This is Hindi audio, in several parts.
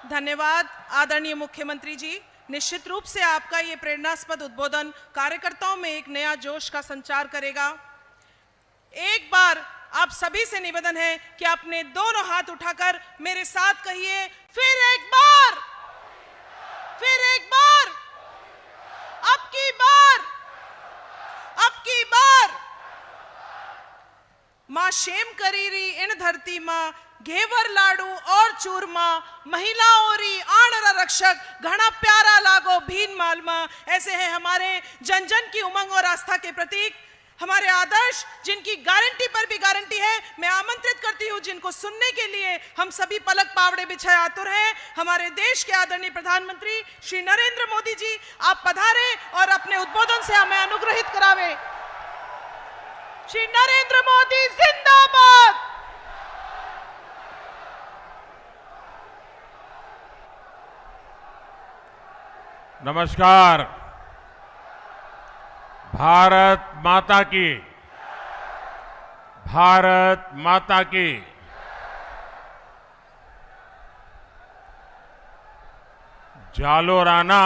धन्यवाद आदरणीय मुख्यमंत्री जी। निश्चित रूप से आपका ये प्रेरणास्पद उद्बोधन कार्यकर्ताओं में एक नया जोश का संचार करेगा। एक बार आप सभी से निवेदन है कि अपने दोनों हाथ उठाकर मेरे साथ कहिए, फिर एक बार, फिर एक बार, अब की बार, अब की बार। मां शेम करीरी इन धरती मां घेवर लाडू और चूरमा, महिलाओं री आणर रक्षक घना प्यारा लागो भीन मालमा। ऐसे हैं हमारे जन जन की उमंग और आस्था के प्रतीक, हमारे आदर्श जिनकी गारंटी पर भी गारंटी है। मैं आमंत्रित करती हूं जिनको सुनने के लिए हम सभी पलक पावड़े बिछाए आतुर हैं, हमारे देश के आदरणीय प्रधानमंत्री श्री नरेंद्र मोदी जी। आप पधारे और अपने उद्बोधन से हमें अनुग्रहित करावे। श्री नरेंद्र मोदी जिंदाबाद। नमस्कार। भारत माता की, भारत माता की। जालोराना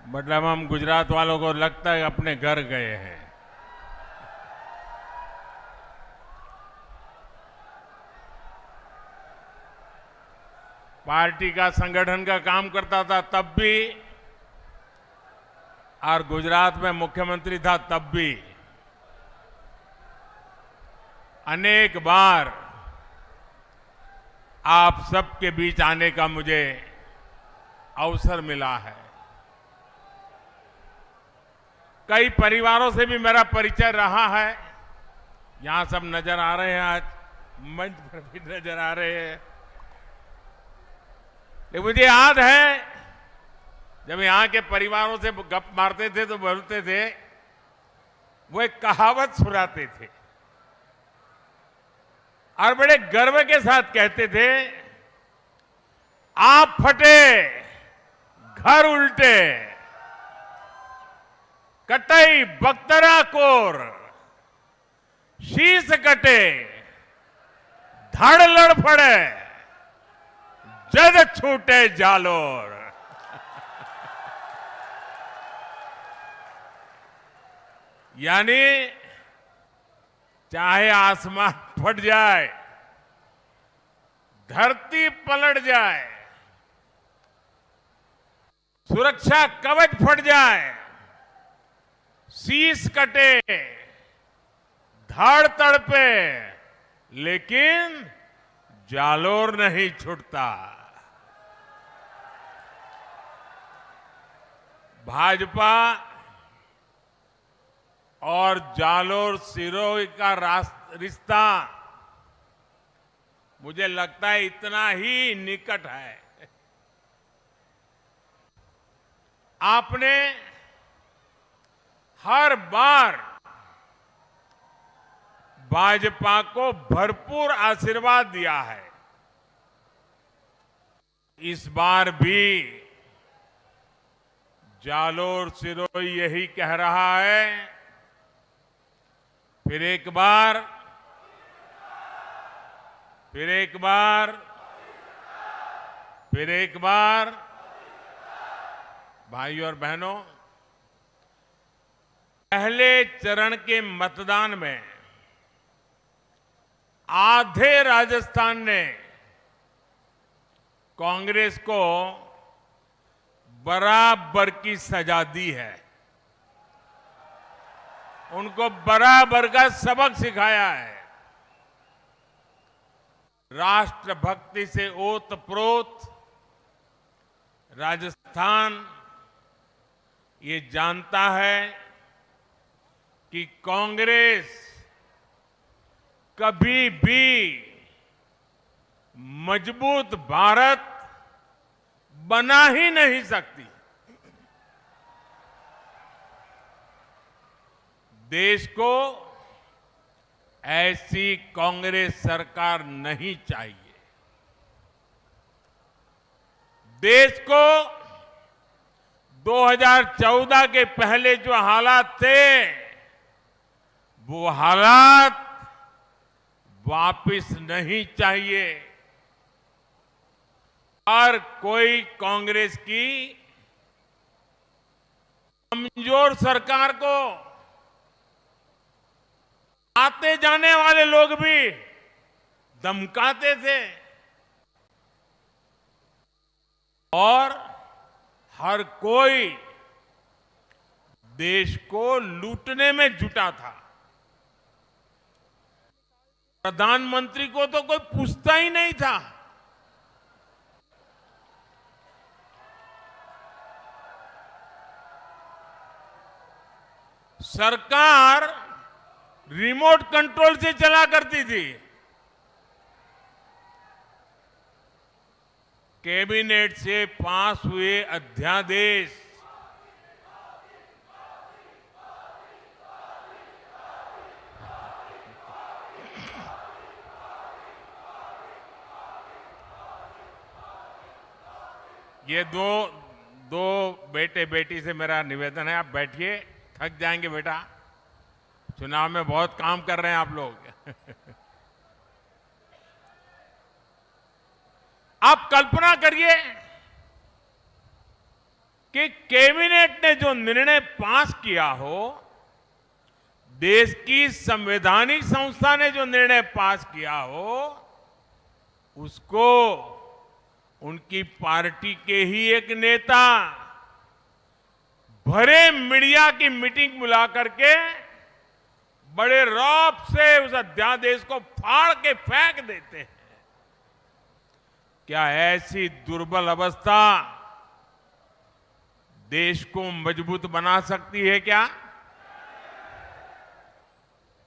मतलब हम गुजरात वालों को लगता है अपने घर गए हैं। पार्टी का संगठन का काम करता था तब भी, और गुजरात में मुख्यमंत्री था तब भी अनेक बार आप सबके बीच आने का मुझे अवसर मिला है। कई परिवारों से भी मेरा परिचय रहा है। यहां सब नजर आ रहे हैं, आज मंच पर भी नजर आ रहे हैं। लेकिन मुझे याद है जब यहां के परिवारों से गप मारते थे तो बोलते थे, वो एक कहावत सुनाते थे और बड़े गर्व के साथ कहते थे, आप फटे घर उल्टे, कटई बख्तरा कोर, शीश कटे धड़ लड़ पड़े, जद छूटे जालोर। यानी चाहे आसमान फट जाए, धरती पलट जाए, सुरक्षा कवच फट जाए, शीश कटे, धड़ तड़पे, लेकिन जालोर नहीं छूटता। भाजपा और जालोर सिरोही का रिश्ता मुझे लगता है इतना ही निकट है। आपने हर बार भाजपा को भरपूर आशीर्वाद दिया है। इस बार भी जालोर सिरोही यही कह रहा है, फिर एक बार, फिर एक बार, फिर एक बार। भाइयों और बहनों, पहले चरण के मतदान में आधे राजस्थान ने कांग्रेस को बराबर की सजा दी है, उनको बराबर का सबक सिखाया है। राष्ट्रभक्ति से ओतप्रोत राजस्थान ये जानता है कि कांग्रेस कभी भी मजबूत भारत बना ही नहीं सकती। देश को ऐसी कांग्रेस सरकार नहीं चाहिए। देश को 2014 के पहले जो हालात थे, वो हालात वापस नहीं चाहिए। हर कोई कांग्रेस की कमजोर सरकार को आते जाने वाले लोग भी धमकाते थे और हर कोई देश को लूटने में जुटा था। प्रधानमंत्री को तो कोई पूछता ही नहीं था। सरकार रिमोट कंट्रोल से चला करती थी। कैबिनेट से पास हुए अध्यादेश ये दो बेटे बेटी से मेरा निवेदन है, आप बैठिए, थक जाएंगे बेटा, चुनाव में बहुत काम कर रहे हैं आप लोग। आप कल्पना करिए कि कैबिनेट ने जो निर्णय पास किया हो, देश की संवैधानिक संस्था ने जो निर्णय पास किया हो, उसको उनकी पार्टी के ही एक नेता भरे मीडिया की मीटिंग बुला करके बड़े रौब से उस अध्यादेश को फाड़ के फेंक देते हैं। क्या ऐसी दुर्बल अवस्था देश को मजबूत बना सकती है क्या?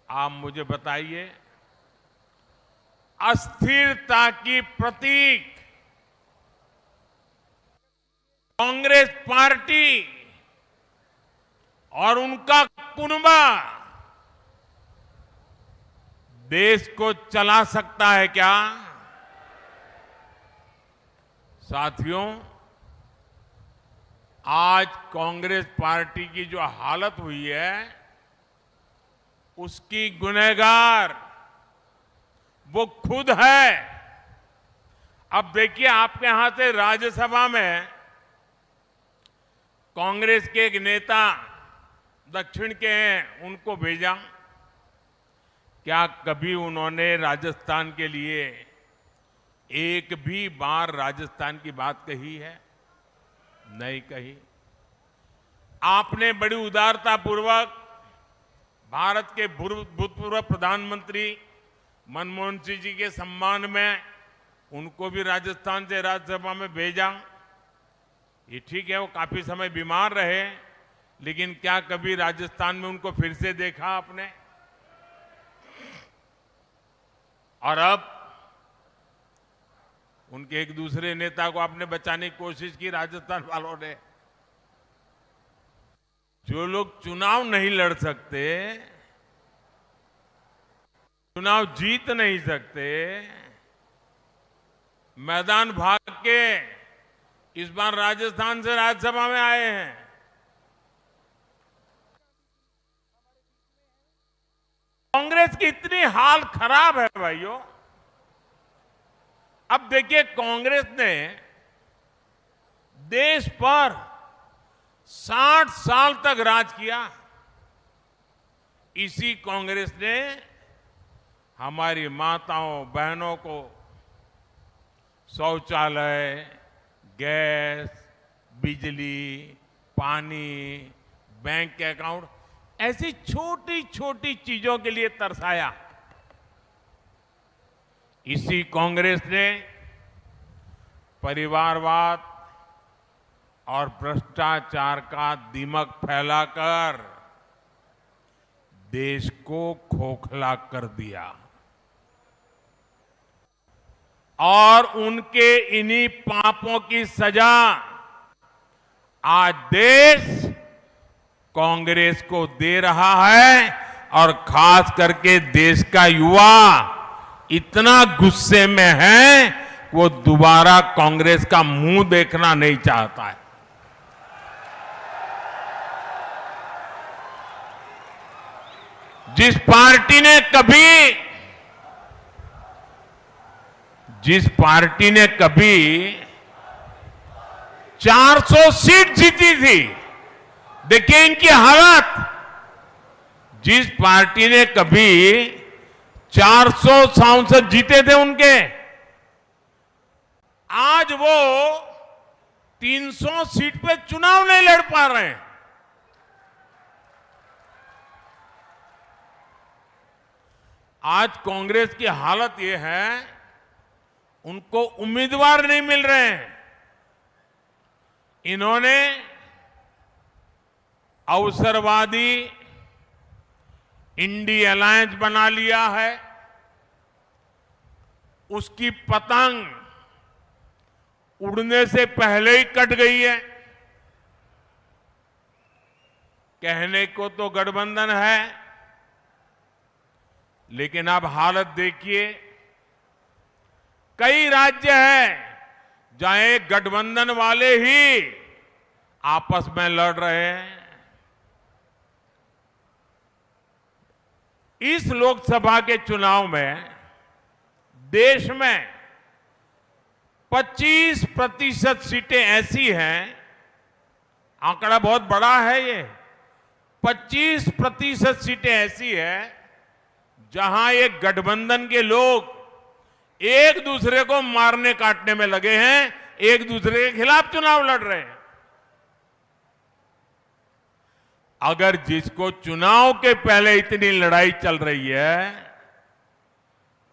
आप मुझे बताइए। अस्थिरता की प्रतीक कांग्रेस पार्टी और उनका कुनबा देश को चला सकता है क्या? साथियों, आज कांग्रेस पार्टी की जो हालत हुई है, उसकी गुनहगार वो खुद है। अब देखिए, आपके यहां से राज्यसभा में कांग्रेस के एक नेता दक्षिण के हैं, उनको भेजा। क्या कभी उन्होंने राजस्थान के लिए एक भी बार राजस्थान की बात कही है? नहीं कही। आपने बड़ी उदारतापूर्वक भारत के भूतपूर्व प्रधानमंत्री मनमोहन सिंह जी के सम्मान में उनको भी राजस्थान से राज्यसभा में भेजा। ये ठीक है, वो काफी समय बीमार रहे, लेकिन क्या कभी राजस्थान में उनको फिर से देखा आपने? और अब उनके एक दूसरे नेता को आपने बचाने की कोशिश की राजस्थान वालों ने। जो लोग चुनाव नहीं लड़ सकते, चुनाव जीत नहीं सकते, मैदान भाग के इस बार राजस्थान से राज्यसभा में आए हैं। कांग्रेस की इतनी हाल खराब है भाइयों। अब देखिए, कांग्रेस ने देश पर 60 साल तक राज किया। इसी कांग्रेस ने हमारी माताओं बहनों को शौचालय, गैस, बिजली, पानी, बैंक के अकाउंट, ऐसी छोटी छोटी चीजों के लिए तरसाया। इसी कांग्रेस ने परिवारवाद और भ्रष्टाचार का दीमक फैलाकर देश को खोखला कर दिया। और उनके इन्हीं पापों की सजा आज देश कांग्रेस को दे रहा है। और खास करके देश का युवा इतना गुस्से में है, वो दोबारा कांग्रेस का मुंह देखना नहीं चाहता है। जिस पार्टी ने कभी 400 सीट जीती थी। देखिए इनकी हालत। जिस पार्टी ने कभी 400 सांसद जीते थे उनके, आज वो 300 सीट पे चुनाव नहीं लड़ पा रहे हैं। आज कांग्रेस की हालत ये है, उनको उम्मीदवार नहीं मिल रहे हैं। इन्होंने अवसरवादी इंडी अलायंस बना लिया है। उसकी पतंग उड़ने से पहले ही कट गई है। कहने को तो गठबंधन है, लेकिन अब हालत देखिए। कई राज्य हैं जहां एक गठबंधन वाले ही आपस में लड़ रहे हैं। इस लोकसभा के चुनाव में देश में 25% सीटें ऐसी हैं, आंकड़ा बहुत बड़ा है ये, 25% सीटें ऐसी है जहां एक गठबंधन के लोग एक दूसरे को मारने काटने में लगे हैं, एक दूसरे के खिलाफ चुनाव लड़ रहे हैं। अगर जिसको चुनाव के पहले इतनी लड़ाई चल रही है,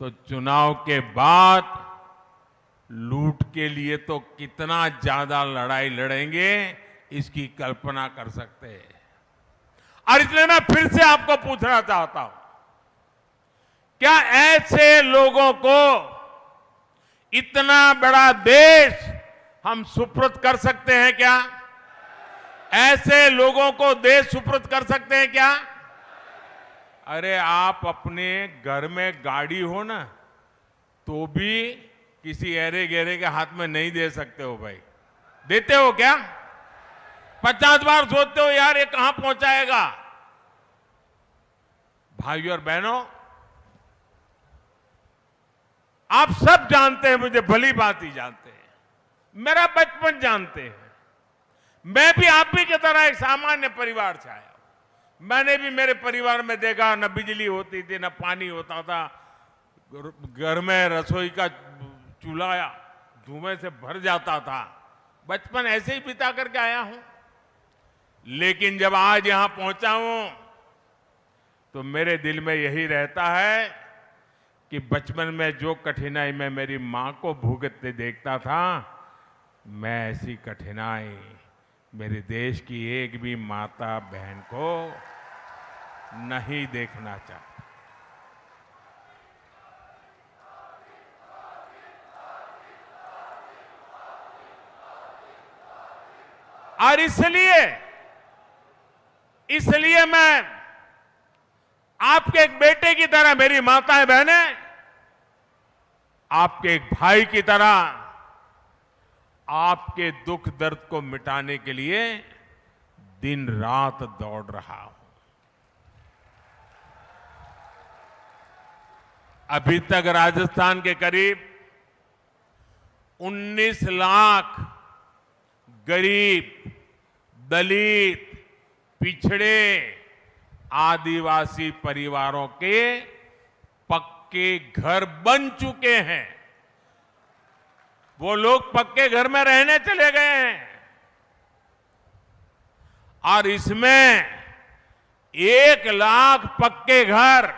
तो चुनाव के बाद लूट के लिए तो कितना ज्यादा लड़ाई लड़ेंगे, इसकी कल्पना कर सकते हैं। और इसलिए मैं फिर से आपको पूछना चाहता हूं, क्या ऐसे लोगों को इतना बड़ा देश हम सुपुर्द कर सकते हैं क्या? ऐसे लोगों को देश सुपुर्द कर सकते हैं क्या? अरे आप अपने घर में गाड़ी हो ना, तो भी किसी ऐरे गहरे के हाथ में नहीं दे सकते हो भाई। देते हो क्या? 50 बार सोचते हो यार ये कहां पहुंचाएगा। भाइयों और बहनों, आप सब जानते हैं, मुझे भली बात ही जानते हैं, मेरा बचपन जानते हैं। मैं भी आप भी की तरह एक सामान्य परिवार से आया हूं। मैंने भी मेरे परिवार में देखा, न बिजली होती थी, न पानी होता था, घर में रसोई का चूल्हा धुएं से भर जाता था। बचपन ऐसे ही बिता करके आया हूं। लेकिन जब आज यहां पहुंचा हूं, तो मेरे दिल में यही रहता है कि बचपन में जो कठिनाई मैं मेरी मां को भुगतते देखता था, मैं ऐसी कठिनाई मेरे देश की एक भी माता बहन को नहीं देखना चाहता। और इसलिए मैं आपके एक बेटे की तरह, मेरी माताएं बहनें आपके एक भाई की तरह आपके दुख दर्द को मिटाने के लिए दिन रात दौड़ रहा हूं। अभी तक राजस्थान के करीब 19 लाख गरीब, दलित, पिछड़े, आदिवासी परिवारों के पक्के घर बन चुके हैं। वो लोग पक्के घर में रहने चले गए हैं। और इसमें 1 लाख पक्के घर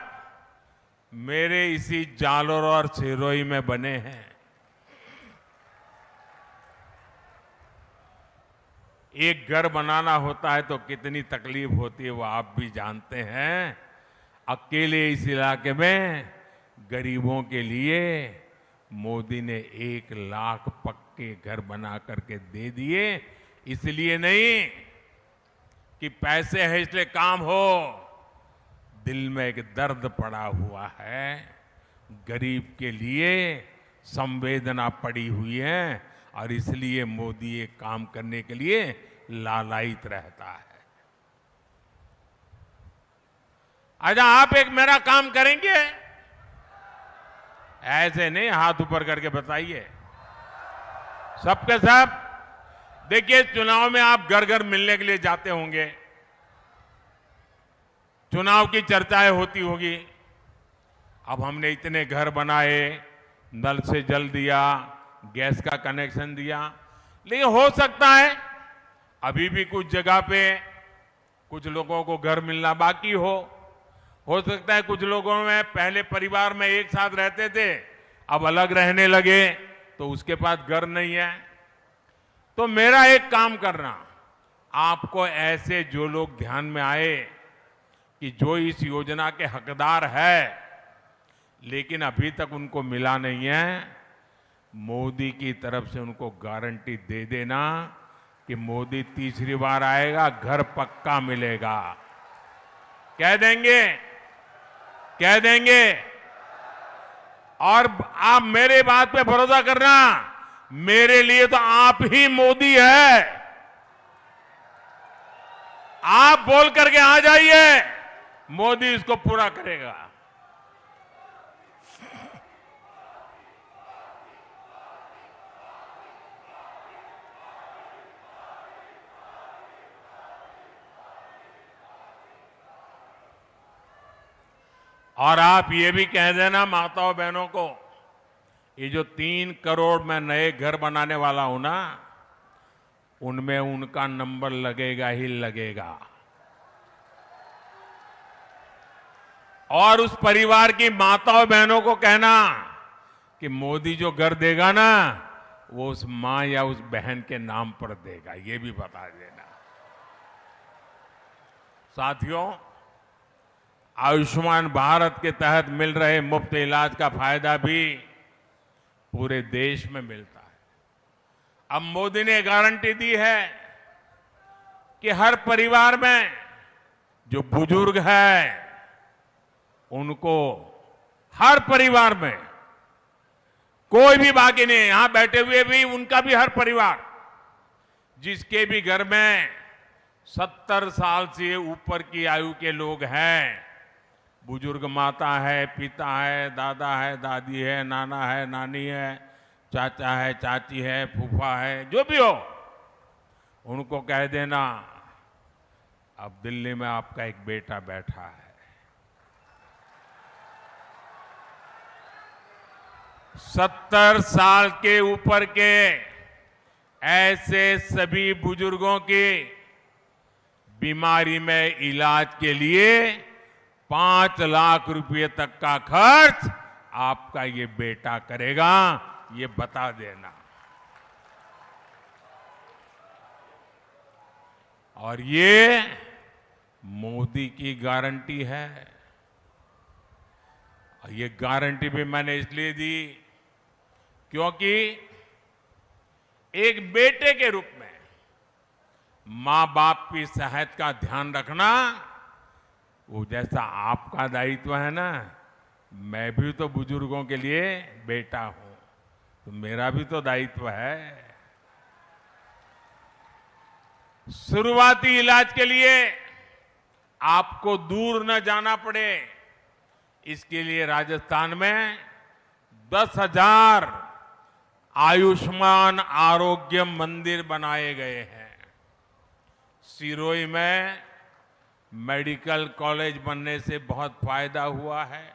मेरे इसी जालोर और सिरोही में बने हैं। एक घर बनाना होता है तो कितनी तकलीफ होती है, वो आप भी जानते हैं। अकेले इस इलाके में गरीबों के लिए मोदी ने 1 लाख पक्के घर बना करके दे दिए। इसलिए नहीं कि पैसे है इसलिए काम हो, दिल में एक दर्द पड़ा हुआ है। गरीब के लिए संवेदना पड़ी हुई है, और इसलिए मोदी ये काम करने के लिए लालायित रहता है। अच्छा, आप एक मेरा काम करेंगे? ऐसे नहीं हाथ ऊपर करके बताइए। सबके सब देखिए, चुनाव में आप घर घर मिलने के लिए जाते होंगे, चुनाव की चर्चाएं होती होगी। अब हमने इतने घर बनाए, नल से जल दिया, गैस का कनेक्शन दिया, लेकिन हो सकता है अभी भी कुछ जगह पे कुछ लोगों को घर मिलना बाकी हो सकता है कुछ लोगों में पहले परिवार में एक साथ रहते थे, अब अलग रहने लगे तो उसके पास घर नहीं है। तो मेरा एक काम करना, आपको ऐसे जो लोग ध्यान में आए कि जो इस योजना के हकदार है लेकिन अभी तक उनको मिला नहीं है, मोदी की तरफ से उनको गारंटी दे देना कि मोदी तीसरी बार आएगा, घर पक्का मिलेगा। कह देंगे, कह देंगे। और आप मेरे बात पे भरोसा करना, मेरे लिए तो आप ही मोदी है। आप बोल करके आ जाइए, मोदी इसको पूरा करेगा। और आप ये भी कह देना माताओं बहनों को, ये जो 3 करोड़ मैं नए घर बनाने वाला हूं ना, उनमें उनका नंबर लगेगा ही लगेगा। और उस परिवार की माताओं बहनों को कहना कि मोदी जो घर देगा ना, वो उस मां या उस बहन के नाम पर देगा, ये भी बता देना। साथियों, आयुष्मान भारत के तहत मिल रहे मुफ्त इलाज का फायदा भी पूरे देश में मिलता है। अब मोदी ने गारंटी दी है कि हर परिवार में जो बुजुर्ग है उनको, हर परिवार में कोई भी बाकी नहीं है, यहां बैठे हुए भी उनका भी हर परिवार, जिसके भी घर में 70 साल से ऊपर की आयु के लोग हैं, बुजुर्ग माता है, पिता है, दादा है, दादी है, नाना है, नानी है, चाचा है, चाची है, फूफा है, जो भी हो, उनको कह देना अब दिल्ली में आपका एक बेटा बैठा है। 70 साल के ऊपर के ऐसे सभी बुजुर्गों की बीमारी में इलाज के लिए 5 लाख रुपए तक का खर्च आपका ये बेटा करेगा, ये बता देना। और ये मोदी की गारंटी है। और ये गारंटी भी मैंने इसलिए दी क्योंकि एक बेटे के रूप में मां बाप की सेहत का ध्यान रखना, वो जैसा आपका दायित्व है ना, मैं भी तो बुजुर्गों के लिए बेटा हूं, तो मेरा भी तो दायित्व है। शुरुआती इलाज के लिए आपको दूर न जाना पड़े, इसके लिए राजस्थान में 10,000 आयुष्मान आरोग्य मंदिर बनाए गए हैं। सिरोही में मेडिकल कॉलेज बनने से बहुत फायदा हुआ है।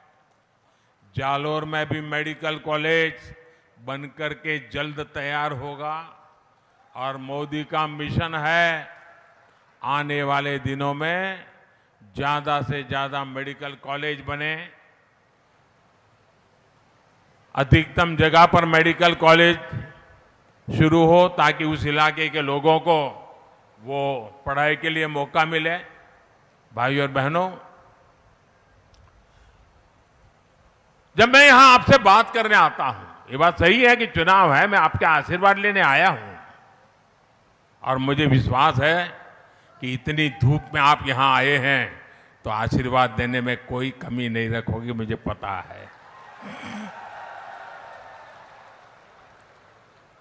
जालोर में भी मेडिकल कॉलेज बनकर के जल्द तैयार होगा। और मोदी का मिशन है आने वाले दिनों में ज्यादा से ज्यादा मेडिकल कॉलेज बने, अधिकतम जगह पर मेडिकल कॉलेज शुरू हो ताकि उस इलाके के लोगों को वो पढ़ाई के लिए मौका मिले। भाइयों और बहनों, जब मैं यहां आपसे बात करने आता हूं, ये बात सही है कि चुनाव है, मैं आपके आशीर्वाद लेने आया हूं, और मुझे विश्वास है कि इतनी धूप में आप यहां आए हैं तो आशीर्वाद देने में कोई कमी नहीं रखोगे, मुझे पता है।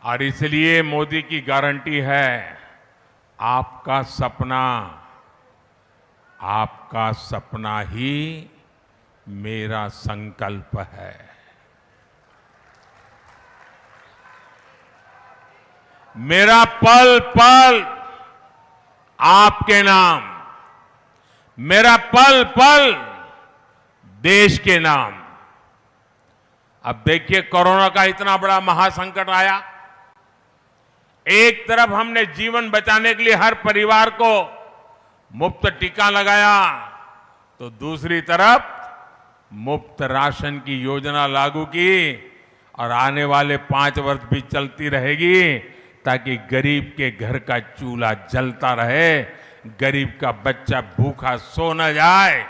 और इसलिए मोदी की गारंटी है, आपका सपना ही मेरा संकल्प है। मेरा पल पल आपके नाम, मेरा पल पल देश के नाम। अब देखिए, कोरोना का इतना बड़ा महासंकट आया। एक तरफ हमने जीवन बचाने के लिए हर परिवार को मुफ्त टीका लगाया, तो दूसरी तरफ मुफ्त राशन की योजना लागू की और आने वाले 5 वर्ष भी चलती रहेगी, ताकि गरीब के घर का चूल्हा जलता रहे, गरीब का बच्चा भूखा सो न जाए।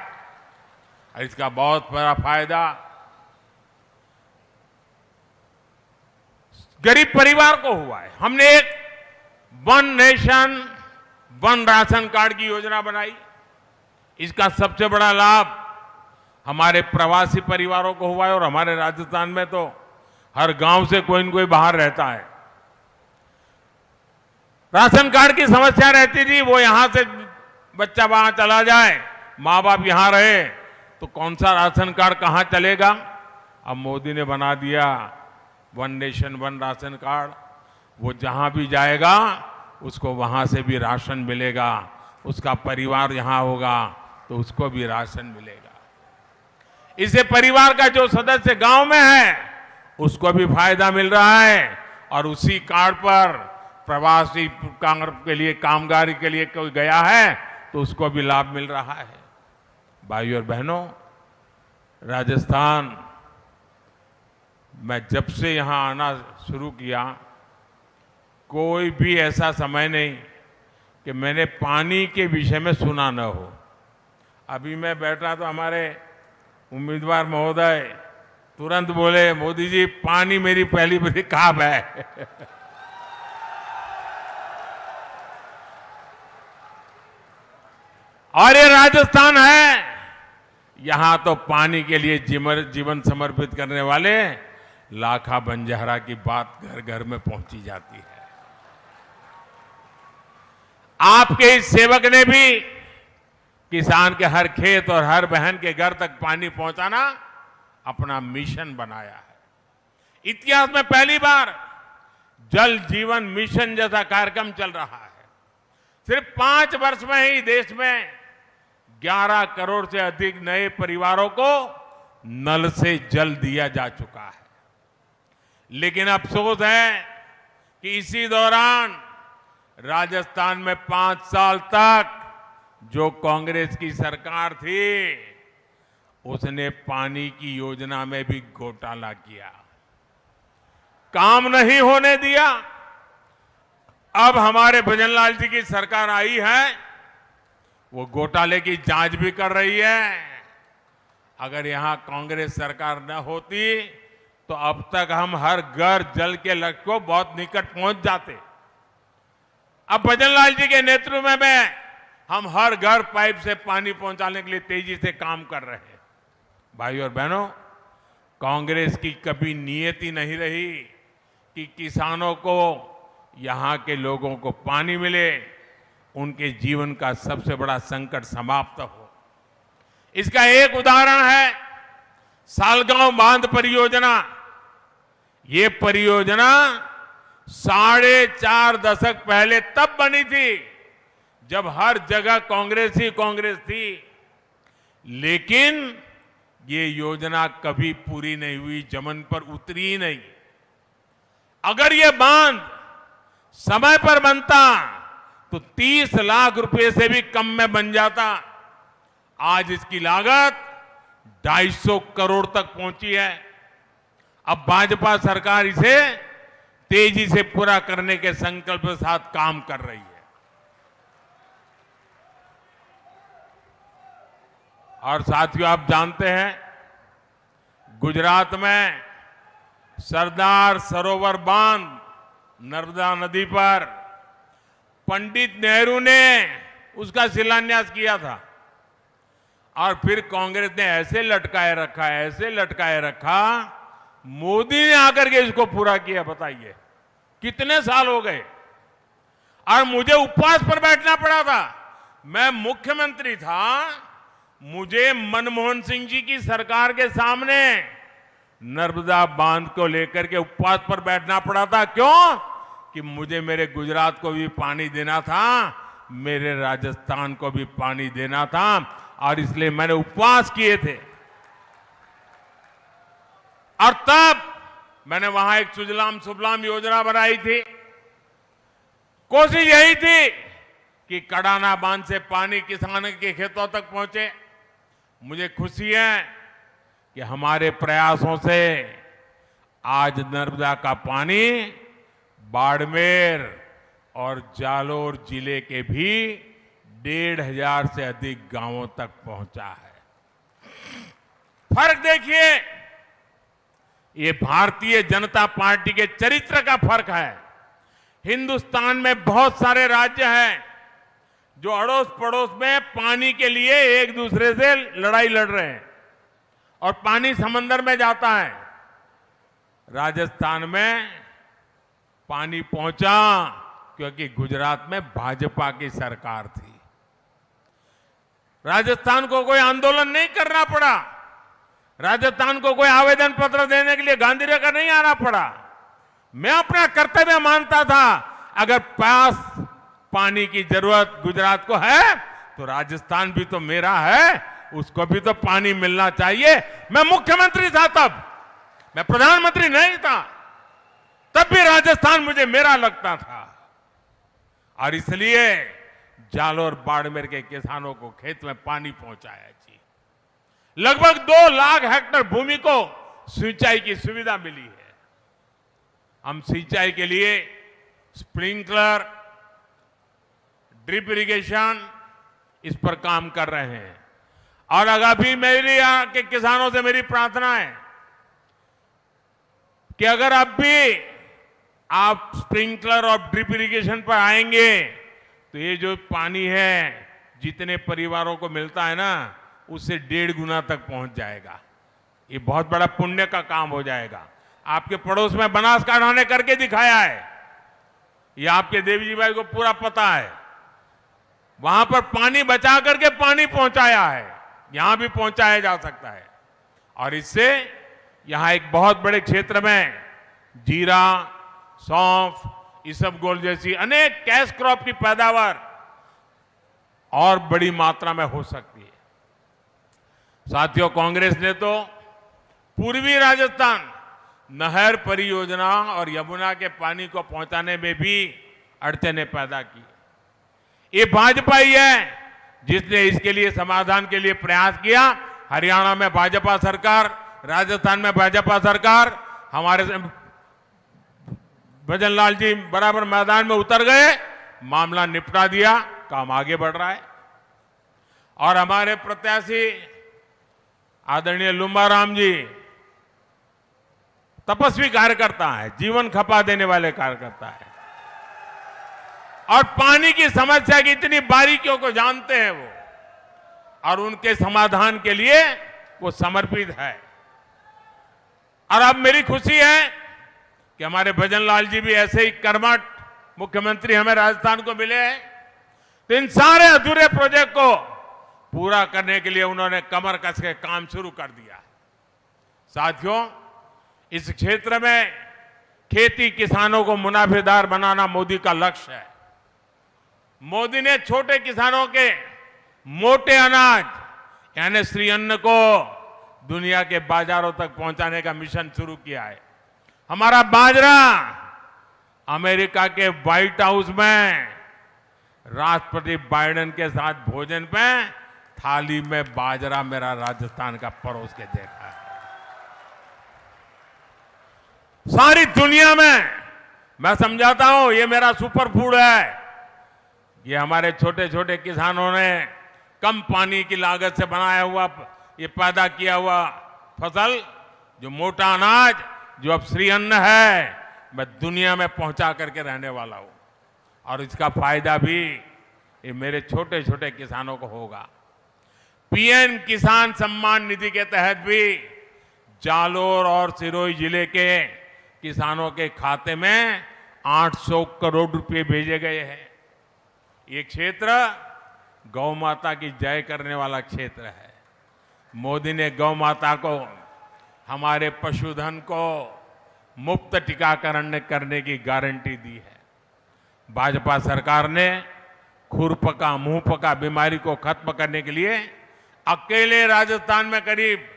और इसका बहुत बड़ा फायदा गरीब परिवार को हुआ है। हमने एक one nation one ration card की योजना बनाई। इसका सबसे बड़ा लाभ हमारे प्रवासी परिवारों को हुआ है, और हमारे राजस्थान में तो हर गांव से कोई न कोई बाहर रहता है। राशन कार्ड की समस्या रहती थी, वो यहां से बच्चा वहां चला जाए, मां बाप यहां रहे, तो कौन सा राशन कार्ड कहां चलेगा। अब मोदी ने बना दिया one nation one ration card. वो जहां भी जाएगा उसको वहां से भी राशन मिलेगा, उसका परिवार यहां होगा तो उसको भी राशन मिलेगा। इससे परिवार का जो सदस्य गांव में है उसको भी फायदा मिल रहा है, और उसी कार्ड पर प्रवासी के लिए, कामगारी के लिए कोई गया है तो उसको भी लाभ मिल रहा है। भाइयों और बहनों, राजस्थान, मैं जब से यहां आना शुरू किया, कोई भी ऐसा समय नहीं कि मैंने पानी के विषय में सुना न हो। अभी मैं बैठा तो हमारे उम्मीदवार महोदय तुरंत बोले, मोदी जी पानी मेरी पहली बड़ी ख्वाब है। और ये राजस्थान है, यहां तो पानी के लिए जीवन समर्पित करने वाले लाखा बंजारा की बात घर घर में पहुंची जाती है। आपके इस सेवक ने भी किसान के हर खेत और हर बहन के घर तक पानी पहुंचाना अपना मिशन बनाया है। इतिहास में पहली बार जल जीवन मिशन जैसा कार्यक्रम चल रहा है। सिर्फ 5 वर्ष में ही देश में 11 करोड़ से अधिक नए परिवारों को नल से जल दिया जा चुका है। लेकिन अफसोस है कि इसी दौरान राजस्थान में 5 साल तक जो कांग्रेस की सरकार थी, उसने पानी की योजना में भी घोटाला किया, काम नहीं होने दिया। अब हमारे भजनलाल जी की सरकार आई है, वो घोटाले की जांच भी कर रही है। अगर यहां कांग्रेस सरकार न होती तो अब तक हम हर घर जल के लक्ष्य को बहुत निकट पहुंच जाते। अब भजनलाल जी के नेतृत्व में हम हर घर पाइप से पानी पहुंचाने के लिए तेजी से काम कर रहे हैं। भाइयों और बहनों, कांग्रेस की कभी नियति नहीं रही कि किसानों को, यहां के लोगों को पानी मिले, उनके जीवन का सबसे बड़ा संकट समाप्त हो। इसका एक उदाहरण है सालगांव बांध परियोजना। ये परियोजना 4.5 दशक पहले तब बनी थी जब हर जगह कांग्रेस ही कांग्रेस थी, लेकिन ये योजना कभी पूरी नहीं हुई, जमीन पर उतरी ही नहीं। अगर ये बांध समय पर बनता तो 30 लाख रुपए से भी कम में बन जाता। आज इसकी लागत 250 करोड़ तक पहुंची है। अब भाजपा सरकार इसे तेजी से पूरा करने के संकल्प के साथ काम कर रही है। और साथियों, आप जानते हैं, गुजरात में सरदार सरोवर बांध नर्मदा नदी पर पंडित नेहरू ने उसका शिलान्यास किया था, और फिर कांग्रेस ने ऐसे लटकाए रखा, ऐसे लटकाए रखा, मोदी ने आकर के इसको पूरा किया। बताइए कितने साल हो गए। और मुझे उपवास पर बैठना पड़ा था। मैं मुख्यमंत्री था, मुझे मनमोहन सिंह जी की सरकार के सामने नर्मदा बांध को लेकर के उपवास पर बैठना पड़ा था। क्यों? कि मुझे मेरे गुजरात को भी पानी देना था, मेरे राजस्थान को भी पानी देना था, और इसलिए मैंने उपवास किए थे। और तब मैंने वहां एक सुजलाम सुफलाम योजना बनाई थी। कोशिश यही थी कि कड़ाना बांध से पानी किसानों के खेतों तक पहुंचे। मुझे खुशी है कि हमारे प्रयासों से आज नर्मदा का पानी बाड़मेर और जालोर जिले के भी 1,500 से अधिक गांवों तक पहुंचा है। फर्क देखिए, ये भारतीय जनता पार्टी के चरित्र का फर्क है। हिंदुस्तान में बहुत सारे राज्य हैं जो अड़ोस पड़ोस में पानी के लिए एक दूसरे से लड़ाई लड़ रहे हैं और पानी समंदर में जाता है। राजस्थान में पानी पहुंचा क्योंकि गुजरात में भाजपा की सरकार थी। राजस्थान को कोई आंदोलन नहीं करना पड़ा, राजस्थान को कोई आवेदन पत्र देने के लिए गांधीनगर नहीं आना पड़ा। मैं अपना कर्तव्य मानता था, अगर पास पानी की जरूरत गुजरात को है तो राजस्थान भी तो मेरा है, उसको भी तो पानी मिलना चाहिए। मैं मुख्यमंत्री था तब, मैं प्रधानमंत्री नहीं था, तब भी राजस्थान मुझे मेरा लगता था। और इसलिए जालोर बाड़मेर के किसानों को खेत में पानी पहुंचाया जी। लगभग 2 लाख हेक्टेयर भूमि को सिंचाई की सुविधा मिली है। हम सिंचाई के लिए स्प्रिंकलर, ड्रिप इरिगेशन, इस पर काम कर रहे हैं। और अगर भी मेरी यहाँ के किसानों से मेरी प्रार्थना है कि अगर अब भी आप स्प्रिंकलर और ड्रिप इरिगेशन पर आएंगे तो ये जो पानी है जितने परिवारों को मिलता है ना, उससे 1.5 गुना तक पहुंच जाएगा। ये बहुत बड़ा पुण्य का काम हो जाएगा। आपके पड़ोस में बनासकांठा ने करके दिखाया है, ये आपके देवी जी भाई को पूरा पता है। वहां पर पानी बचा करके पानी पहुंचाया है, यहां भी पहुंचाया जा सकता है। और इससे यहां एक बहुत बड़े क्षेत्र में जीरा, सौंफ, इसबगोल जैसी अनेक कैश क्रॉप की पैदावार और बड़ी मात्रा में हो सकती है। साथियों, कांग्रेस ने तो पूर्वी राजस्थान नहर परियोजना और यमुना के पानी को पहुंचाने में भी अड़चनें पैदा की। ये भाजपा ही है जिसने इसके लिए समाधान के लिए प्रयास किया। हरियाणा में भाजपा सरकार, राजस्थान में भाजपा सरकार, हमारे भजन लाल जी बराबर मैदान में उतर गए, मामला निपटा दिया, काम आगे बढ़ रहा है। और हमारे प्रत्याशी आदरणीय लुम्बाराम जी तपस्वी कार्यकर्ता है, जीवन खपा देने वाले कार्यकर्ता है और पानी की समस्या की इतनी बारीकियों को जानते हैं वो, और उनके समाधान के लिए वो समर्पित है। और अब मेरी खुशी है कि हमारे भजन लाल जी भी ऐसे ही कर्मठ मुख्यमंत्री हमें राजस्थान को मिले हैं, तो इन सारे अधूरे प्रोजेक्ट को पूरा करने के लिए उन्होंने कमर कस के काम शुरू कर दिया। साथियों, इस क्षेत्र में खेती किसानों को मुनाफेदार बनाना मोदी का लक्ष्य है। मोदी ने छोटे किसानों के मोटे अनाज यानी श्री अन्न को दुनिया के बाजारों तक पहुंचाने का मिशन शुरू किया है। हमारा बाजरा अमेरिका के व्हाइट हाउस में राष्ट्रपति बाइडेन के साथ भोजन पे थाली में बाजरा मेरा राजस्थान का परोस के देखा है। सारी दुनिया में मैं समझाता हूं ये मेरा सुपर फूड है। ये हमारे छोटे छोटे किसानों ने कम पानी की लागत से बनाया हुआ, ये पैदा किया हुआ फसल, जो मोटा अनाज, जो अब श्री अन्न है, मैं दुनिया में पहुंचा करके रहने वाला हूं। और इसका फायदा भी ये मेरे छोटे छोटे किसानों को होगा। पीएम किसान सम्मान निधि के तहत भी जालोर और सिरोही जिले के किसानों के खाते में 800 करोड़ रुपए भेजे गए हैं। ये क्षेत्र गौ माता की जय करने वाला क्षेत्र है। मोदी ने गौ माता को, हमारे पशुधन को मुफ्त टीकाकरण करने की गारंटी दी है। भाजपा सरकार ने खुरपका मुंहपका बीमारी को खत्म करने के लिए अकेले राजस्थान में करीब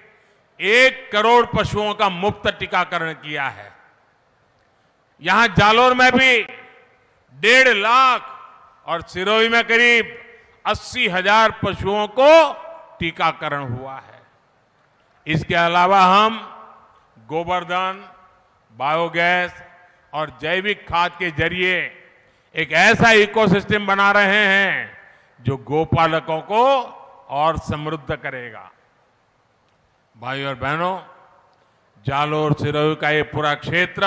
1 करोड़ पशुओं का मुफ्त टीकाकरण किया है। यहां जालोर में भी 1.5 लाख और सिरोही में करीब 80,000 पशुओं को टीकाकरण हुआ है। इसके अलावा हम गोबरधन, बायोगैस और जैविक खाद के जरिए एक ऐसा इकोसिस्टम बना रहे हैं जो गोपालकों को और समृद्ध करेगा। भाइयों और बहनों, जालोर सिरोही का ये पूरा क्षेत्र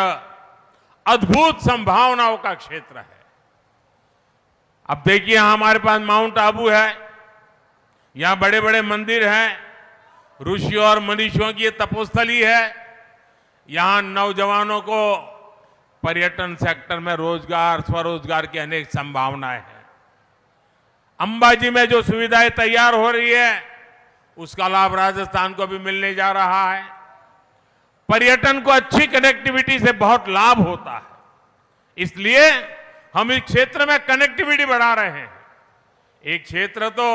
अद्भुत संभावनाओं का क्षेत्र है। अब देखिए, हमारे पास माउंट आबू है, यहां बड़े बड़े मंदिर हैं, ऋषियों और मनीषियों की ये तपोस्थली है। यहां नौजवानों को पर्यटन सेक्टर में रोजगार, स्वरोजगार की अनेक संभावनाएं हैं। अंबाजी में जो सुविधाएं तैयार हो रही है, उसका लाभ राजस्थान को भी मिलने जा रहा है। पर्यटन को अच्छी कनेक्टिविटी से बहुत लाभ होता है, इसलिए हम इस क्षेत्र में कनेक्टिविटी बढ़ा रहे हैं। एक क्षेत्र तो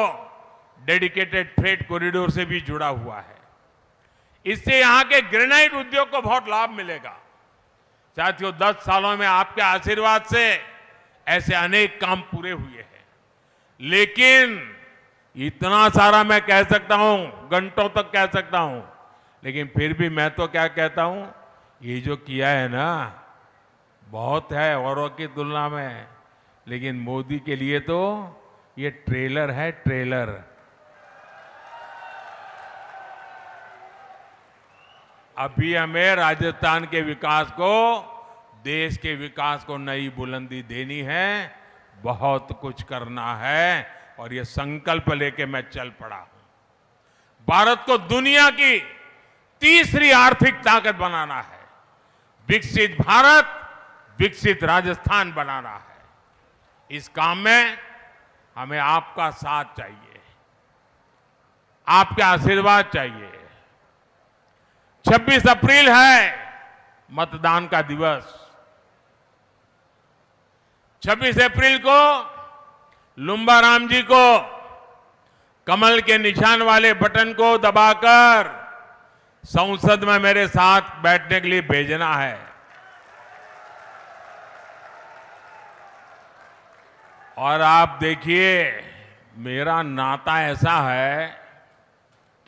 डेडिकेटेड फ्रेट कॉरिडोर से भी जुड़ा हुआ है। इससे यहां के ग्रेनाइट उद्योग को बहुत लाभ मिलेगा। साथियों, 10 सालों में आपके आशीर्वाद से ऐसे अनेक काम पूरे हुए हैं, लेकिन इतना सारा मैं कह सकता हूं, घंटों तक कह सकता हूं, लेकिन फिर भी मैं तो क्या कहता हूं, ये जो किया है ना, बहुत है औरों की तुलना में, लेकिन मोदी के लिए तो ये ट्रेलर है, ट्रेलर। अभी हमें राजस्थान के विकास को, देश के विकास को नई बुलंदी देनी है, बहुत कुछ करना है और ये संकल्प लेके मैं चल पड़ा हूं। भारत को दुनिया की तीसरी आर्थिक ताकत बनाना है। विकसित भारत, विकसित राजस्थान बनाना है। इस काम में हमें आपका साथ चाहिए, आपके आशीर्वाद चाहिए। 26 अप्रैल है मतदान का दिवस। 26 अप्रैल को लुम्बा राम जी को कमल के निशान वाले बटन को दबाकर संसद में मेरे साथ बैठने के लिए भेजना है। और आप देखिए, मेरा नाता ऐसा है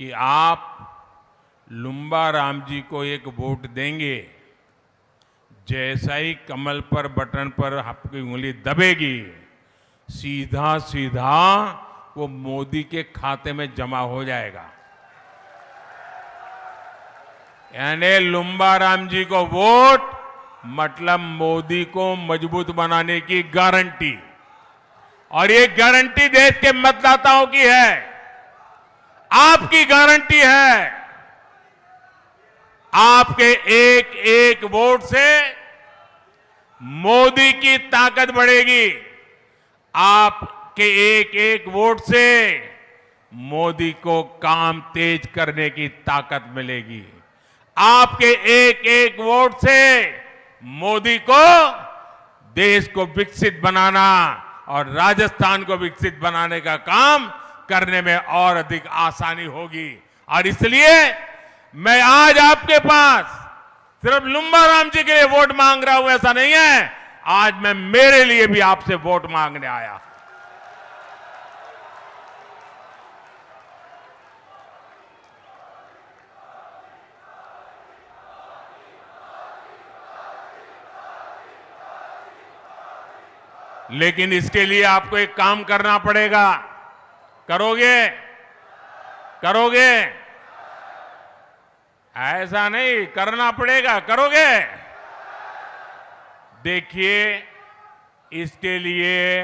कि आप लुम्बा राम जी को एक वोट देंगे, जैसा ही कमल पर बटन पर आपकी उंगली दबेगी, सीधा सीधा वो मोदी के खाते में जमा हो जाएगा। यानी लुम्बा राम जी को वोट मतलब मोदी को मजबूत बनाने की गारंटी। और ये गारंटी देश के मतदाताओं की है, आपकी गारंटी है। आपके एक एक वोट से मोदी की ताकत बढ़ेगी। आपके एक एक वोट से मोदी को काम तेज करने की ताकत मिलेगी। आपके एक एक वोट से मोदी को देश को विकसित बनाना और राजस्थान को विकसित बनाने का काम करने में और अधिक आसानी होगी। और इसलिए मैं आज आपके पास सिर्फ लुम्बा राम जी के लिए वोट मांग रहा हूं, ऐसा नहीं है। आज मैं मेरे लिए भी आपसे वोट मांगने आया। लेकिन इसके लिए आपको एक काम करना पड़ेगा। करोगे? करोगे? ऐसा नहीं, करना पड़ेगा। करोगे? देखिए, इसके लिए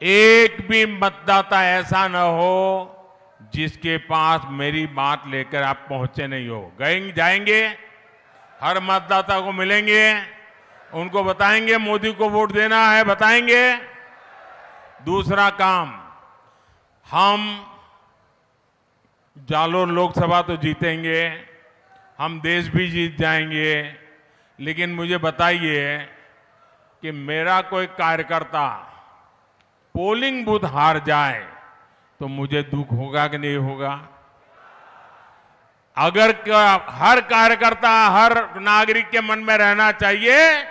एक भी मतदाता ऐसा न हो जिसके पास मेरी बात लेकर आप पहुंचे नहीं हो। गए जाएंगे, हर मतदाता को मिलेंगे, उनको बताएंगे मोदी को वोट देना है, बताएंगे। दूसरा काम, हम जालोर लोकसभा तो जीतेंगे, हम देश भी जीत जाएंगे, लेकिन मुझे बताइए कि मेरा कोई कार्यकर्ता पोलिंग बूथ हार जाए तो मुझे दुख होगा कि नहीं होगा? अगर हर कार्यकर्ता, हर नागरिक के मन में रहना चाहिए,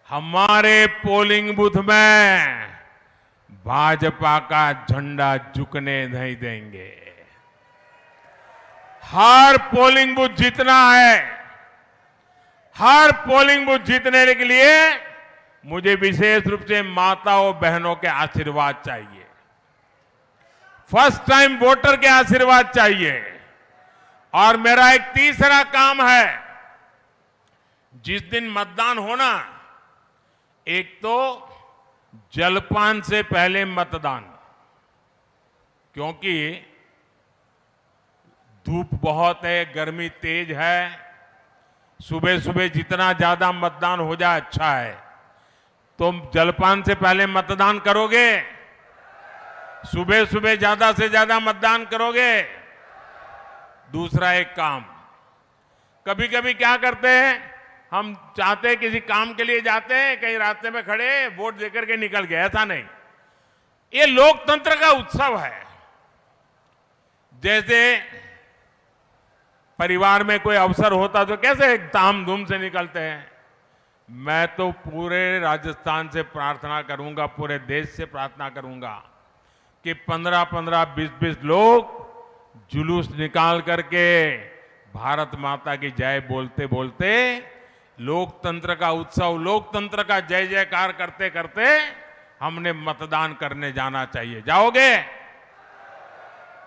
हमारे पोलिंग बूथ में भाजपा का झंडा झुकने नहीं देंगे। हर पोलिंग बूथ जीतना है। हर पोलिंग बूथ जीतने के लिए मुझे विशेष रूप से माताओं बहनों के आशीर्वाद चाहिए, फर्स्ट टाइम वोटर के आशीर्वाद चाहिए। और मेरा एक तीसरा काम है, जिस दिन मतदान होना, एक तो जलपान से पहले मतदान, क्योंकि धूप बहुत है, गर्मी तेज है। सुबह सुबह जितना ज्यादा मतदान हो जाए अच्छा है। तो जलपान से पहले मतदान करोगे? सुबह सुबह ज्यादा से ज्यादा मतदान करोगे? दूसरा एक काम, कभी कभी क्या करते हैं, हम चाहते हैं किसी काम के लिए जाते हैं, कहीं रास्ते में खड़े वोट देकर के निकल गए, ऐसा नहीं। ये लोकतंत्र का उत्सव है। जैसे परिवार में कोई अवसर होता तो कैसे धाम-धूम से निकलते हैं। मैं तो पूरे राजस्थान से प्रार्थना करूंगा, पूरे देश से प्रार्थना करूंगा कि 15-15, 20-20 लोग जुलूस निकाल करके भारत माता की जय बोलते बोलते लोकतंत्र का उत्सव, लोकतंत्र का जय जयकार करते करते हमने मतदान करने जाना चाहिए। जाओगे?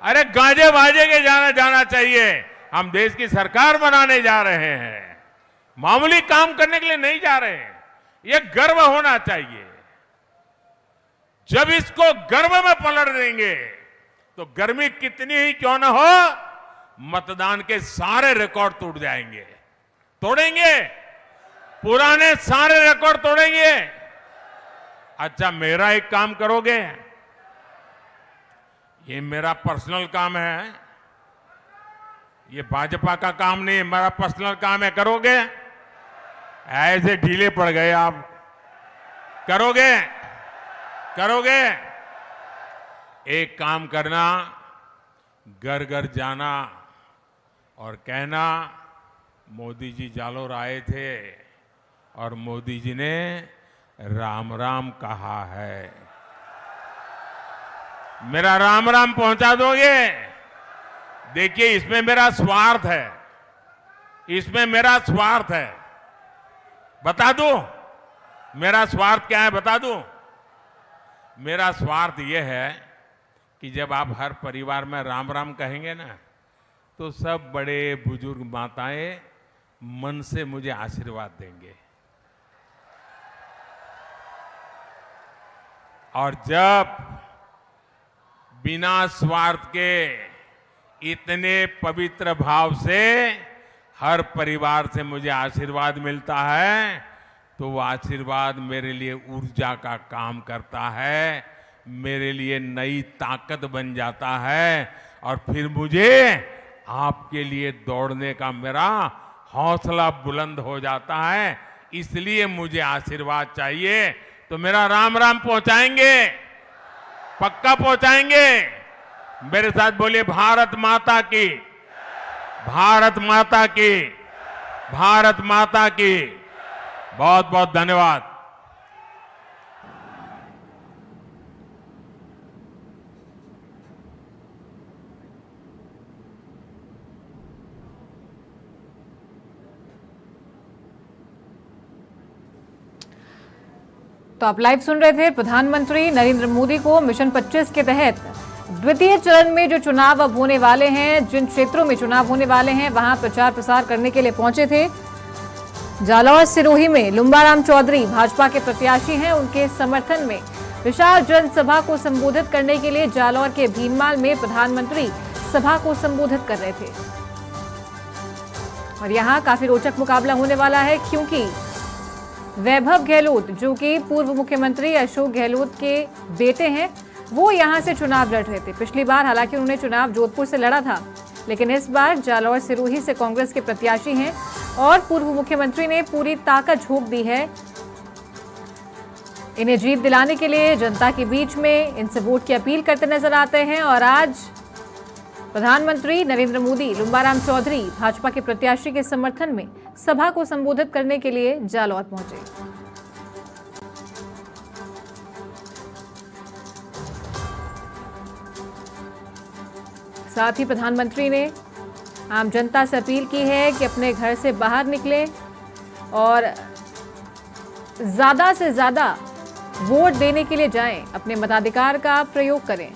अरे गाजे बाजे के जाना चाहिए। हम देश की सरकार बनाने जा रहे हैं, मामूली काम करने के लिए नहीं जा रहे हैं। ये गर्व होना चाहिए। जब इसको गर्व में पलट देंगे तो गर्मी कितनी ही क्यों ना हो, मतदान के सारे रिकॉर्ड टूट जाएंगे। तोड़ेंगे, पुराने सारे रिकॉर्ड तोड़ेंगे। अच्छा, मेरा एक काम करोगे? ये मेरा पर्सनल काम है, ये भाजपा का काम नहीं है, मेरा पर्सनल काम है। करोगे? ऐसे ढीले पड़ गए आप। करोगे? करोगे? एक काम करना, घर घर जाना और कहना, मोदी जी जालोर आए थे और मोदी जी ने राम राम कहा है। मेरा राम राम पहुंचा दोगे? देखिए, इसमें मेरा स्वार्थ है, इसमें मेरा स्वार्थ है। बता दूं मेरा स्वार्थ क्या है? बता दूं? मेरा स्वार्थ यह है कि जब आप हर परिवार में राम राम कहेंगे ना, तो सब बड़े बुजुर्ग माताएं मन से मुझे आशीर्वाद देंगे। और जब बिना स्वार्थ के इतने पवित्र भाव से हर परिवार से मुझे आशीर्वाद मिलता है, तो वो आशीर्वाद मेरे लिए ऊर्जा का काम करता है, मेरे लिए नई ताकत बन जाता है। और फिर मुझे आपके लिए दौड़ने का मेरा हौसला बुलंद हो जाता है। इसलिए मुझे आशीर्वाद चाहिए। तो मेरा राम राम पहुंचाएंगे? पक्का पहुंचाएंगे? मेरे साथ बोलिए, भारत माता की, भारत माता की, भारत माता की। बहुत बहुत धन्यवाद। तो आप लाइव सुन रहे थे। प्रधानमंत्री नरेंद्र मोदी को मिशन 25 के तहत द्वितीय चरण में जो चुनाव अब होने वाले हैं, जिन क्षेत्रों में चुनाव होने वाले हैं, वहां प्रचार प्रसार करने के लिए पहुंचे थे। जालौर सिरोही में लुम्बाराम चौधरी भाजपा के प्रत्याशी हैं, उनके समर्थन में विशाल जनसभा को संबोधित करने के लिए जालौर के भीनमाल में प्रधानमंत्री सभा को संबोधित कर रहे थे। और यहां काफी रोचक मुकाबला होने वाला है, क्योंकि वैभव गहलोत, जो कि पूर्व मुख्यमंत्री अशोक गहलोत के बेटे हैं, वो यहां से चुनाव लड़ रहे थे। पिछली बार हालांकि उन्होंने चुनाव जोधपुर से लड़ा था, लेकिन इस बार जालौर सिरोही से कांग्रेस के प्रत्याशी हैं और पूर्व मुख्यमंत्री ने पूरी ताकत झोंक दी है इन्हें जीत दिलाने के लिए जनता के बीच में इनसे वोट की अपील करते नजर आते हैं। और आज प्रधानमंत्री नरेंद्र मोदी लुम्बाराम चौधरी भाजपा के प्रत्याशी के समर्थन में सभा को संबोधित करने के लिए जालौर पहुंचे। साथ ही प्रधानमंत्री ने आम जनता से अपील की है कि अपने घर से बाहर निकलें और ज्यादा से ज्यादा वोट देने के लिए जाएं, अपने मताधिकार का प्रयोग करें।